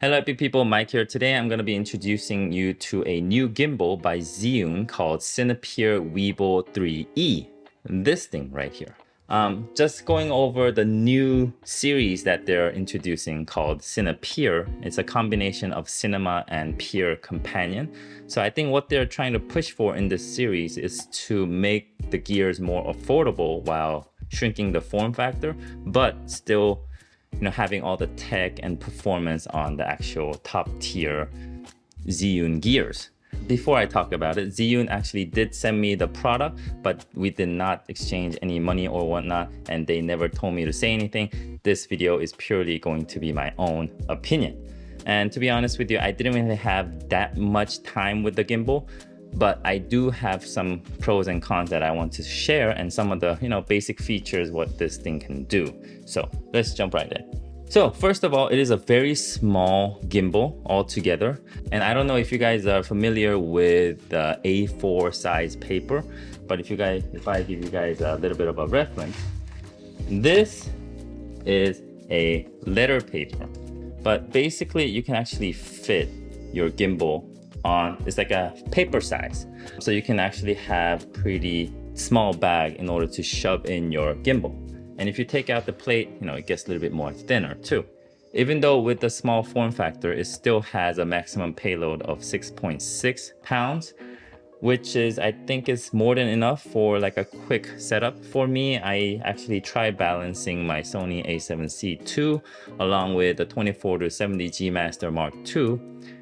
Hello big people, Mike here. Today I'm going to be introducing you to a new gimbal by ZHIYUN called Cinepeer Weebill 3E. This thing right here. Just going over the new series that they're introducing called Cinepeer. It's a combination of cinema and peer companion. So I think what they're trying to push for in this series is to make the gears more affordable while shrinking the form factor, but still having all the tech and performance on the actual top tier ZHIYUN gears. Before I talk about it, ZHIYUN actually did send me the product, but we did not exchange any money or whatnot, and they never told me to say anything. This video is purely going to be my own opinion. And to be honest with you, I didn't really have that much time with the gimbal, but I do have some pros and cons that I want to share and some of the basic features what this thing can do. So let's jump right in. So first of all, it is a very small gimbal altogether. And I don't know if you guys are familiar with the A4 size paper, but if I give you guys a little bit of a reference, this is a letter paper, but basically you can actually fit your gimbal on, it's like a paper size. So you can actually have pretty small bag in order to shove in your gimbal. And if you take out the plate, it gets a little bit more thinner too. Even though with the small form factor, it still has a maximum payload of 6.6 pounds, which is, I think is more than enough for like a quick setup. For me, I actually tried balancing my Sony a7C II along with the 24-70 G Master Mark II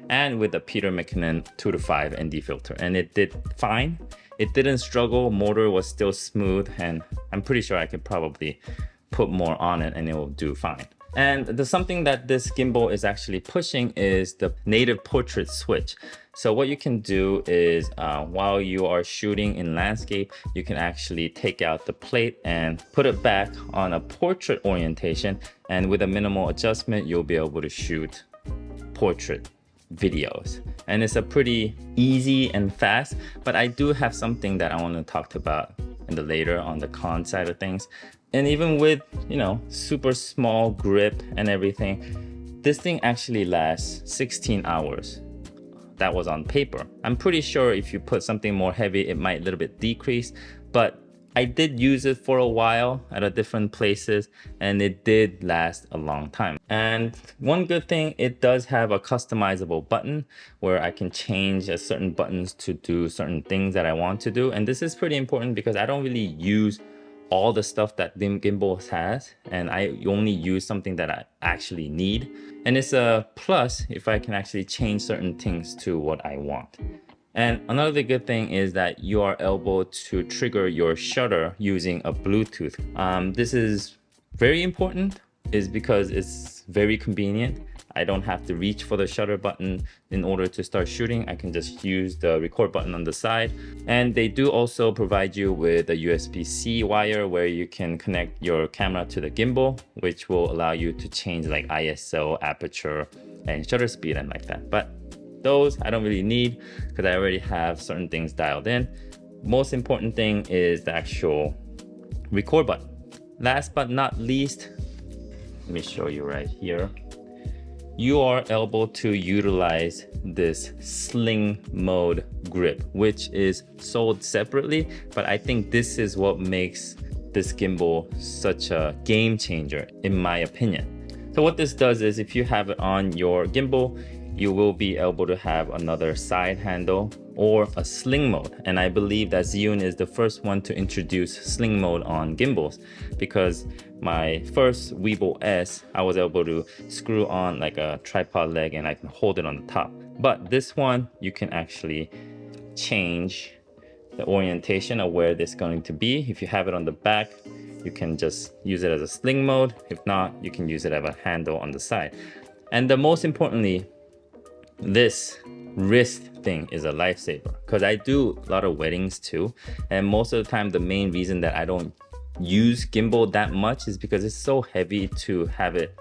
and with the Peter McKinnon 2.5 ND filter, and it did fine. It didn't struggle, motor was still smooth, and I'm pretty sure I could probably put more on it and it will do fine. And the something that this gimbal is actually pushing is the native portrait switch. So what you can do is while you are shooting in landscape, you can actually take out the plate and put it back on a portrait orientation, and with a minimal adjustment you'll be able to shoot portrait videos. And it's a pretty easy and fast, but I do have something that I want to talk about in the later on the con side of things. And even with super small grip and everything, this thing actually lasts 16 hours. That was on paper. I'm pretty sure if you put something more heavy, it might a little bit decrease, but I did use it for a while at different places and it did last a long time. And one good thing, it does have a customizable button where I can change certain buttons to do certain things that I want to do. And this is pretty important because I don't really use all the stuff that the gimbal has, and I only use something that I actually need. And it's a plus if I can actually change certain things to what I want. And another good thing is that you are able to trigger your shutter using a Bluetooth. This is very important is because it's very convenient. I don't have to reach for the shutter button in order to start shooting. I can just use the record button on the side. And they do also provide you with a USB-C wire where you can connect your camera to the gimbal, which will allow you to change like ISO, aperture, and shutter speed and like that. But those I don't really need because I already have certain things dialed in. Most important thing is the actual record button. Last but not least, let me show you right here. You are able to utilize this sling mode grip, which is sold separately, but I think this is what makes this gimbal such a game changer in my opinion. So what this does is if you have it on your gimbal, you will be able to have another side handle or a sling mode. And I believe that ZHIYUN is the first one to introduce sling mode on gimbals, because my first Weebill S, I was able to screw on like a tripod leg and I can hold it on the top. But this one, you can actually change the orientation of where this is going to be. If you have it on the back, you can just use it as a sling mode. If not, you can use it as a handle on the side. And the most importantly, this wrist thing is a lifesaver because I do a lot of weddings too, and most of the time the main reason that I don't use gimbal that much is because it's so heavy to have it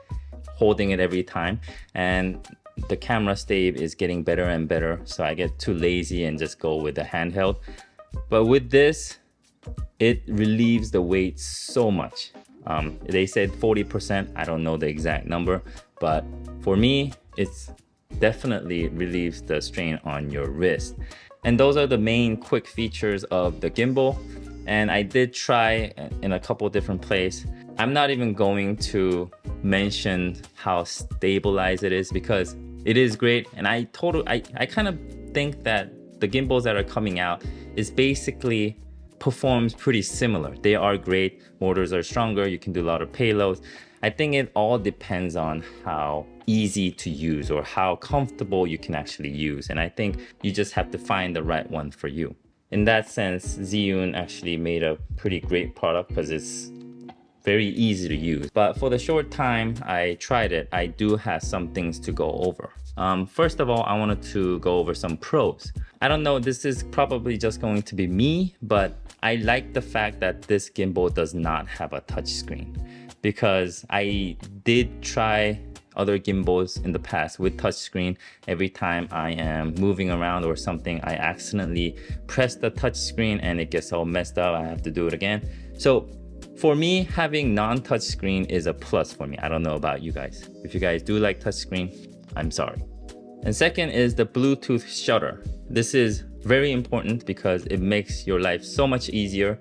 holding it every time, and the camera stave is getting better and better, so I get too lazy and just go with the handheld. But with this, it relieves the weight so much. They said 40%, I don't know the exact number, but for me, it's definitely relieves the strain on your wrist. And those are the main quick features of the gimbal. And I did try in a couple different places. I'm not even going to mention how stabilized it is because it is great. And I kind of think that the gimbals that are coming out is basically performs pretty similar. They are great, motors are stronger, you can do a lot of payloads. I think it all depends on how easy to use or how comfortable you can actually use. And I think you just have to find the right one for you. In that sense, ZHIYUN actually made a pretty great product because it's very easy to use. But for the short time I tried it, I do have some things to go over. First of all, I wanted to go over some pros. I don't know, this is probably just going to be me, but I like the fact that this gimbal does not have a touchscreen, because I did try other gimbals in the past with touchscreen. Every time I am moving around or something, I accidentally press the touchscreen and it gets all messed up. I have to do it again. So for me, having non-touchscreen is a plus for me. I don't know about you guys. If you guys do like touchscreen, I'm sorry. And second is the Bluetooth shutter. This is very important because it makes your life so much easier.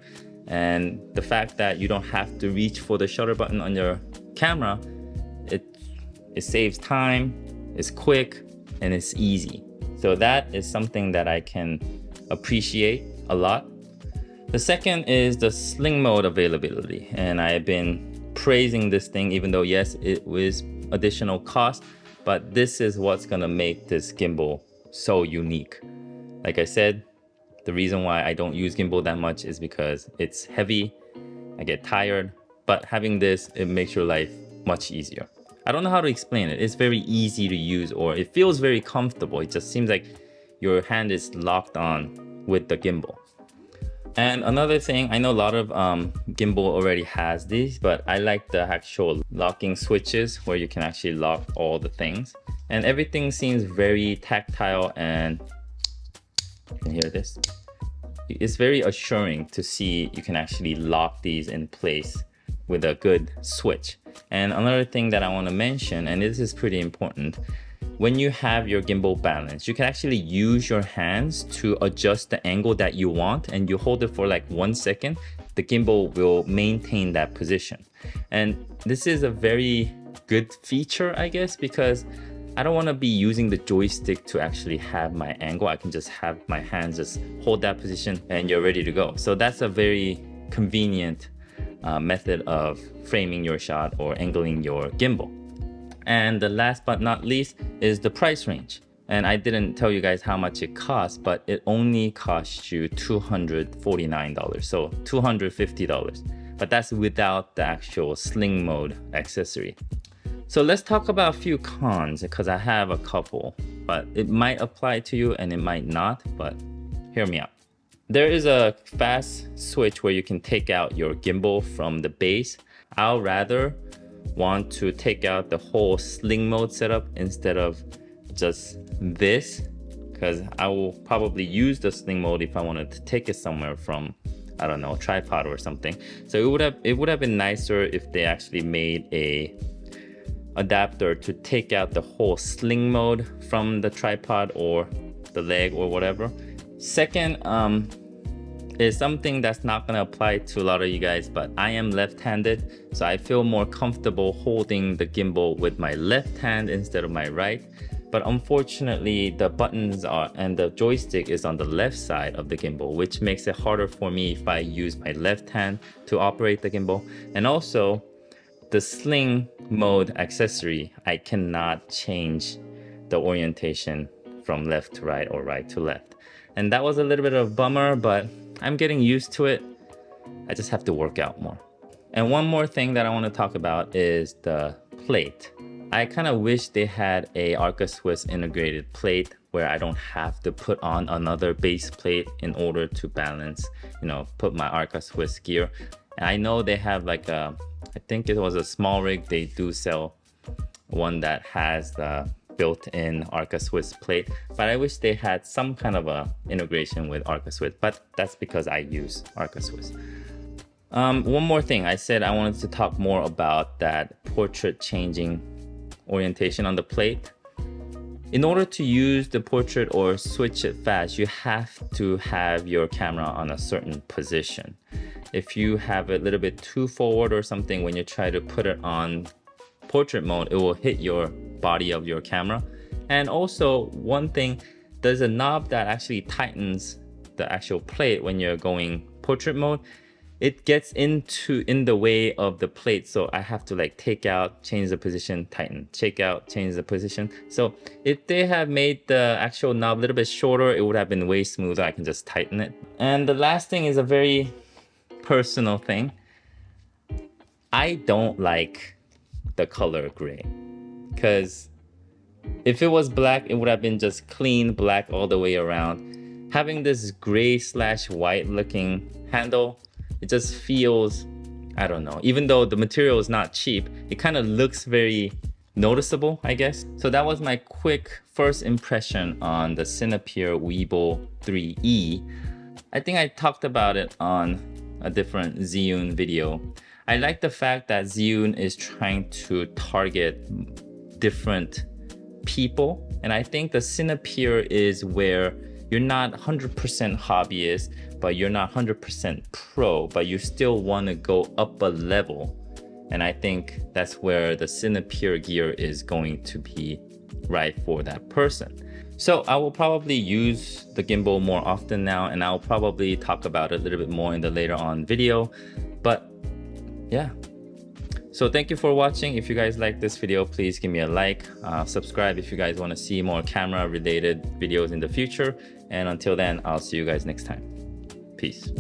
And the fact that you don't have to reach for the shutter button on your camera, it saves time, it's quick, and it's easy. So that is something that I can appreciate a lot. The second is the sling mode availability. And I have been praising this thing, even though yes, it was additional cost, but this is what's gonna make this gimbal so unique. Like I said, the reason why I don't use gimbal that much is because it's heavy, I get tired, but having this, it makes your life much easier. I don't know how to explain it. It's very easy to use, or it feels very comfortable. It just seems like your hand is locked on with the gimbal. And another thing, I know a lot of gimbal already has these, but I like the actual locking switches where you can actually lock all the things. And everything seems very tactile, and you can hear this. It's very assuring to see you can actually lock these in place with a good switch. And another thing that I want to mention, and this is pretty important, when you have your gimbal balance, you can actually use your hands to adjust the angle that you want, and you hold it for like 1 second, the gimbal will maintain that position. And this is a very good feature, I guess, because I don't want to be using the joystick to actually have my angle. I can just have my hands just hold that position and you're ready to go. So that's a very convenient method of framing your shot or angling your gimbal. And the last but not least is the price range. And I didn't tell you guys how much it costs, but it only costs you $249, so $250. But that's without the actual sling mode accessory. So let's talk about a few cons, because I have a couple, but it might apply to you and it might not, but hear me out. There is a fast switch where you can take out your gimbal from the base. I'll rather want to take out the whole sling mode setup instead of just this, because I will probably use the sling mode if I wanted to take it somewhere from, I don't know, tripod or something. So it would have been nicer if they actually made a adapter to take out the whole sling mode from the tripod or the leg or whatever. Second is something that's not going to apply to a lot of you guys, but I am left-handed, so I feel more comfortable holding the gimbal with my left hand instead of my right. But unfortunately, the buttons are and the joystick is on the left side of the gimbal, which makes it harder for me if I use my left hand to operate the gimbal. And also, the sling mode accessory, I cannot change the orientation from left to right or right to left. And that was a little bit of a bummer, but I'm getting used to it. I just have to work out more. And one more thing that I want to talk about is the plate. I kind of wish they had a Arca Swiss integrated plate where I don't have to put on another base plate in order to balance, put my Arca Swiss gear. And I know they have like a, I think it was a small rig, they do sell one that has the built-in Arca Swiss plate, but I wish they had some kind of a integration with Arca Swiss, but that's because I use Arca Swiss. One more thing, I said I wanted to talk more about that portrait changing orientation on the plate. In order to use the portrait or switch it fast, you have to have your camera on a certain position. If you have it a little bit too forward or something, when you try to put it on portrait mode, it will hit your body of your camera. And also, one thing, there's a knob that actually tightens the actual plate when you're going portrait mode. It gets in the way of the plate, so I have to like take out, change the position, tighten, take out, change the position. So if they have made the actual knob a little bit shorter, it would have been way smoother. I can just tighten it. And the last thing is a very personal thing. I don't like the color gray, because if it was black, it would have been just clean black all the way around. Having this gray/white looking handle, it just feels, I don't know, even though the material is not cheap, it kind of looks very noticeable, I guess. So that was my quick first impression on the Cinepeer Weebill 3E. I think I talked about it on a different ZHIYUN video. I like the fact that ZHIYUN is trying to target different people, and I think the Cinepeer is where you're not 100% hobbyist, but you're not 100% pro, but you still want to go up a level. And I think that's where the Cinepeer gear is going to be right for that person. So I will probably use the gimbal more often now, and I'll probably talk about it a little bit more in the later on video. But yeah. So thank you for watching. If you guys like this video, please give me a like, subscribe if you guys want to see more camera related videos in the future. And until then, I'll see you guys next time. Peace.